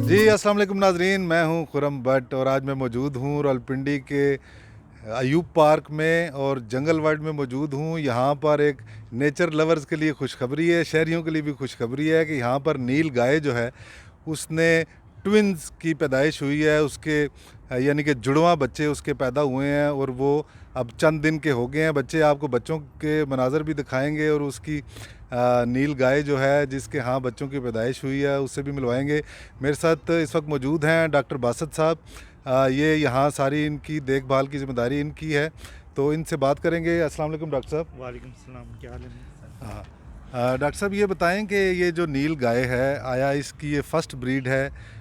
जी अस्सलाम वालेकुम नाजरीन, मैं हूं खुरम भट्ट और आज मैं मौजूद हूं रावलपिंडी के अयूब पार्क में और जंगल वर्ल्ड में मौजूद हूं। यहाँ पर एक नेचर लवर्स के लिए खुशखबरी है, शहरियों के लिए भी खुशखबरी है कि यहाँ पर नील गाय जो है उसने ट्विन्स की पैदाइश हुई है। उसके यानी कि जुड़वा बच्चे उसके पैदा हुए हैं और वो अब चंद दिन के हो गए हैं बच्चे। आपको बच्चों के मनाजर भी दिखाएंगे और उसकी नील गाय जो है जिसके हाँ बच्चों की पैदाइश हुई है उससे भी मिलवाएंगे। मेरे साथ इस वक्त मौजूद हैं डॉक्टर बासत साहब। ये यहाँ सारी इनकी देखभाल की जिम्मेदारी इनकी है, तो इनसे बात करेंगे। अस्सलाम वालेकुम डॉक्टर साहब। वालेकुम सलाम, क्या हाल है? हाँ, डॉक्टर साहब ये बताएं कि ये जो नील गाय है आया इसकी ये फर्स्ट ब्रीड है,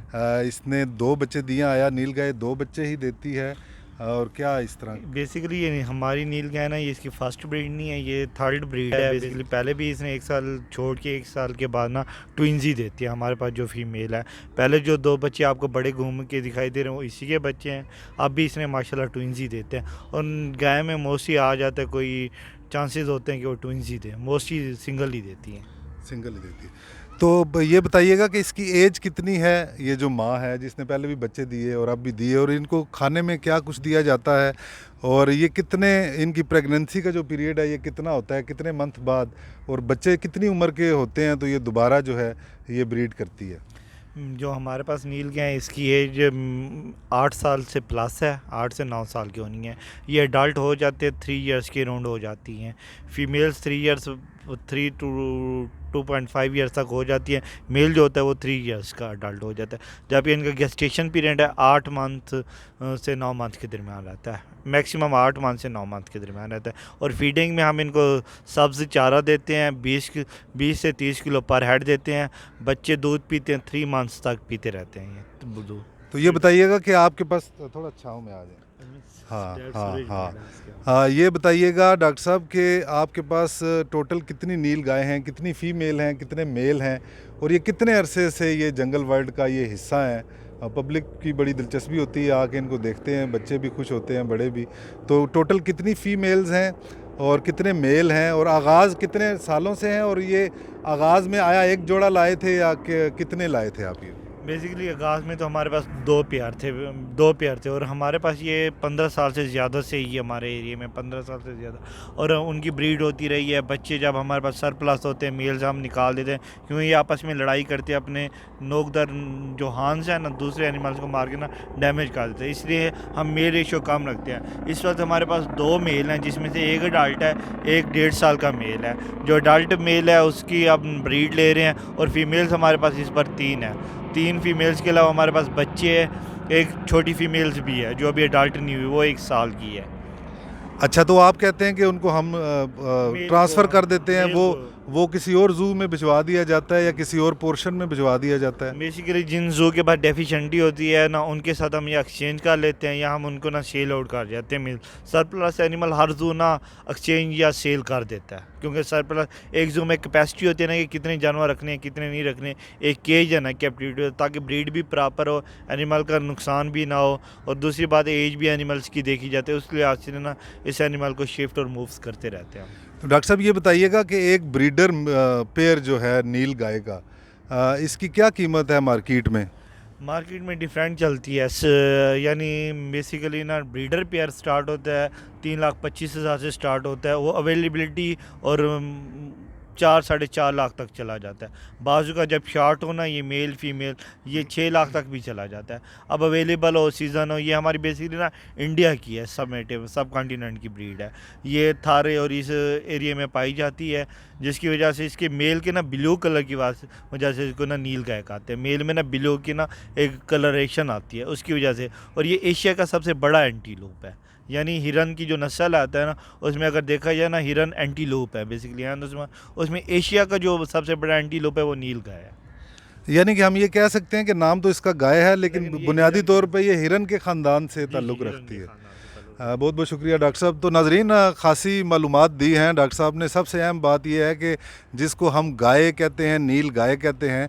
इसने 2 बच्चे दिए, आया नील गाय 2 बच्चे ही देती है और क्या इस तरह? बेसिकली ये हमारी नील गाय ना, ये इसकी फर्स्ट ब्रीड नहीं है, ये थर्ड ब्रीड है। बेसिकली पहले भी इसने 1 साल छोड़ के 1 साल के बाद ना ट्विन्स ही देती है हमारे पास जो फीमेल है। पहले जो 2 बच्चे आपको बड़े घूम के दिखाई दे रहे हैं वो इसी के बच्चे हैं। अब भी इसने माशाल्लाह ट्विन्स ही देते हैं और गाय में मोस्टली आ जाता है, कोई चांसेस होते हैं कि वो ट्विन्स ही दें, मोस्टली सिंगल ही देती हैं। सिंगल ही देती है। तो ये बताइएगा कि इसकी एज कितनी है, ये जो माँ है जिसने पहले भी बच्चे दिए और अब भी दिए, और इनको खाने में क्या कुछ दिया जाता है, और ये कितने, इनकी प्रेगनेंसी का जो पीरियड है ये कितना होता है, कितने मंथ बाद, और बच्चे कितनी उम्र के होते हैं तो ये दोबारा जो है ये ब्रीड करती है? जो हमारे पास नील गाय है इसकी एज 8 साल से प्लस है, 8 से 9 साल की होनी है। ये अडल्ट हो जाते हैं, 3 इयर्स के राउंड हो जाती हैं। फीमेल्स 3 टू 2.5 ईयर्स तक हो जाती है। मेल जो होता है वो 3 इयर्स का अडल्ट हो जाता है, जबकि इनका गेस्टेशन पीरियड है 8 मंथ से 9 मंथ के दरमियान रहता है। मैक्सिमम 8 मंथ से 9 मंथ के दरमियान रहता है। और फीडिंग में हम इनको सब्ज़ चारा देते हैं, 20 से 30 किलो पर हेड देते हैं। बच्चे दूध पीते हैं, 3 मंथ्स तक पीते रहते हैं ये दूध। तो ये बताइएगा कि आपके पास थोड़ा छाँव में आ जाए। हाँ हाँ हाँ हाँ, ये बताइएगा डॉक्टर साहब कि आपके पास टोटल कितनी नील गाय हैं, कितनी फ़ीमेल हैं, कितने मेल हैं, और ये कितने अरसे से ये जंगल वर्ल्ड का ये हिस्सा हैं? पब्लिक की बड़ी दिलचस्पी होती है, आके इनको देखते हैं, बच्चे भी खुश होते हैं, बड़े भी। तो टोटल कितनी फ़ीमेल्स हैं और कितने मेल हैं, और आगाज़ कितने सालों से हैं, और ये आगाज़ में आया एक जोड़ा लाए थे या कितने लाए थे आप ये? बेसिकली आगाज़ में तो हमारे पास 2 पेयर थे और हमारे पास ये 15 साल से ज़्यादा से ही हमारे एरिया में 15 साल से ज़्यादा, और उनकी ब्रीड होती रही है। बच्चे जब हमारे पास सरप्लस होते हैं, मेल्स हम निकाल देते हैं, क्योंकि ये आपस में लड़ाई करते हैं, अपने नोकदर जो हांस हैं ना, दूसरे एनिमल्स को मार के ना डैमेज कर देते हैं, इसलिए हम मेल रेशियो कम रखते हैं। इस वक्त हमारे पास 2 मेल हैं, जिसमें से एक अडल्ट है, एक 1.5 साल का मेल है। जो अडल्ट मेल है उसकी अब ब्रीड ले रहे हैं, और फीमेल्स हमारे पास इस पर 3 है। 3 फीमेल्स के अलावा हमारे पास बच्चे हैं, एक छोटी फीमेल्स भी है जो अभी अडल्ट नहीं हुई, वो 1 साल की है। अच्छा, तो आप कहते हैं कि उनको हम ट्रांसफ़र कर देते हैं, मेल वो किसी और ज़ू में भिजवा दिया जाता है या किसी और पोर्शन में भिजवा दिया जाता है? बेसिकली जिन जू के पास डेफिशिएंटी होती है ना, उनके साथ हम ये एक्सचेंज कर लेते हैं या हम उनको ना सेल आउट कर जाते हैं। मिल सरप्लस एनिमल हर जू ना एक्सचेंज या सेल कर देता है, क्योंकि सरप्लस एक जू में कैपेसिटी होती है ना कि कितने जानवर रखने हैं, कितने नहीं रखने। एक केज है ना कैप्टिविटी, ताकि ब्रीड भी प्रॉपर हो, एनिमल का नुकसान भी ना हो, और दूसरी बात एज भी एनिमल्स की देखी जाती है, उसके लिहाज से ना इस एनिमल को शिफ्ट और मूव्स करते रहते हैं। तो डॉक्टर साहब ये बताइएगा कि एक ब्रीडर पेयर जो है नील गाय का, इसकी क्या कीमत है मार्केट में? मार्केट में डिफरेंट चलती है, यानी बेसिकली ना ब्रीडर पेयर स्टार्ट होता है 3,25,000 से स्टार्ट होता है। वो अवेलेबिलिटी और 4-4.5 लाख तक चला जाता है। बाजू का जब शार्ट हो ना, ये मेल फीमेल, ये 6 लाख तक भी चला जाता है। अब अवेलेबल हो, सीज़न हो, ये हमारी बेसिकली ना इंडिया की है, सब कॉन्टिनेंट की ब्रीड है। ये थारे और इस एरिया में पाई जाती है, जिसकी वजह से इसके मेल के ना ब्लू कलर की वजह से इसको ना नील गाय कहते हैं। मेल में ना ब्लू की ना एक कलरेशन आती है उसकी वजह से। और ये एशिया का सबसे बड़ा एंटीलोप है, यानी हिरन की जो नस्ल आता है ना, उसमें अगर देखा जाए ना, हिरन एंटीलोप है बेसिकली, उसमें एशिया का जो सबसे बड़ा एंटीलोप है वो नील गाय है। यानी कि हम ये कह सकते हैं कि नाम तो इसका गाय है, लेकिन बुनियादी तौर पे ये हिरन के ख़ानदान से ताल्लुक़ रखती है। बहुत बहुत शुक्रिया डॉक्टर साहब। तो नाजरीन, ख़ासी मालूमात दी हैं डॉक्टर साहब ने। सबसे अहम बात यह है कि जिसको हम गाय कहते हैं, नील गाय कहते हैं,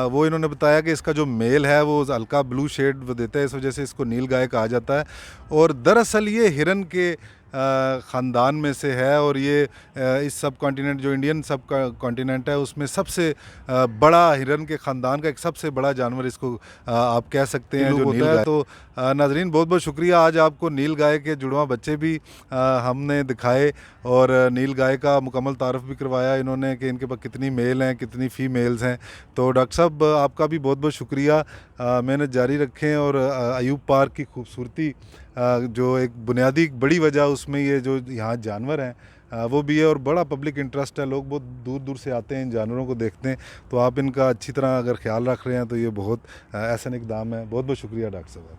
वो इन्होंने बताया कि इसका जो मेल है वो हल्का ब्लू शेड वो देता है, इस वजह से इसको नील गाय कहा जाता है। और दरअसल ये हिरन के ख़ानदान में से है और ये इस सब कॉन्टिनेंट जो इंडियन सब कॉन्टिनेंट है उसमें सबसे बड़ा हिरन के ख़ानदान का एक सबसे बड़ा जानवर इसको आप कह सकते हैं जो नील गाय। तो नाजरीन बहुत बहुत शुक्रिया, आज आपको नील गाय के जुड़वा बच्चे भी हमने दिखाए और नील गाय का मुकम्मल तारफ़ भी करवाया इन्होंने कि इनके पास कितनी मेल हैं कितनी फ़ीमेल्स हैं। तो डॉक्टर साहब आपका भी बहुत बहुत शुक्रिया, मेहनत जारी रखें और अयूब पार्क की खूबसूरती जो एक बुनियादी बड़ी वजह उसमें ये जो यहाँ जानवर हैं वो भी है और बड़ा पब्लिक इंटरेस्ट है, लोग बहुत दूर दूर से आते हैं इन जानवरों को देखते हैं। तो आप इनका अच्छी तरह अगर ख्याल रख रहे हैं तो ये बहुत एहसन इक़दाम है। बहुत बहुत शुक्रिया डॉक्टर साहब।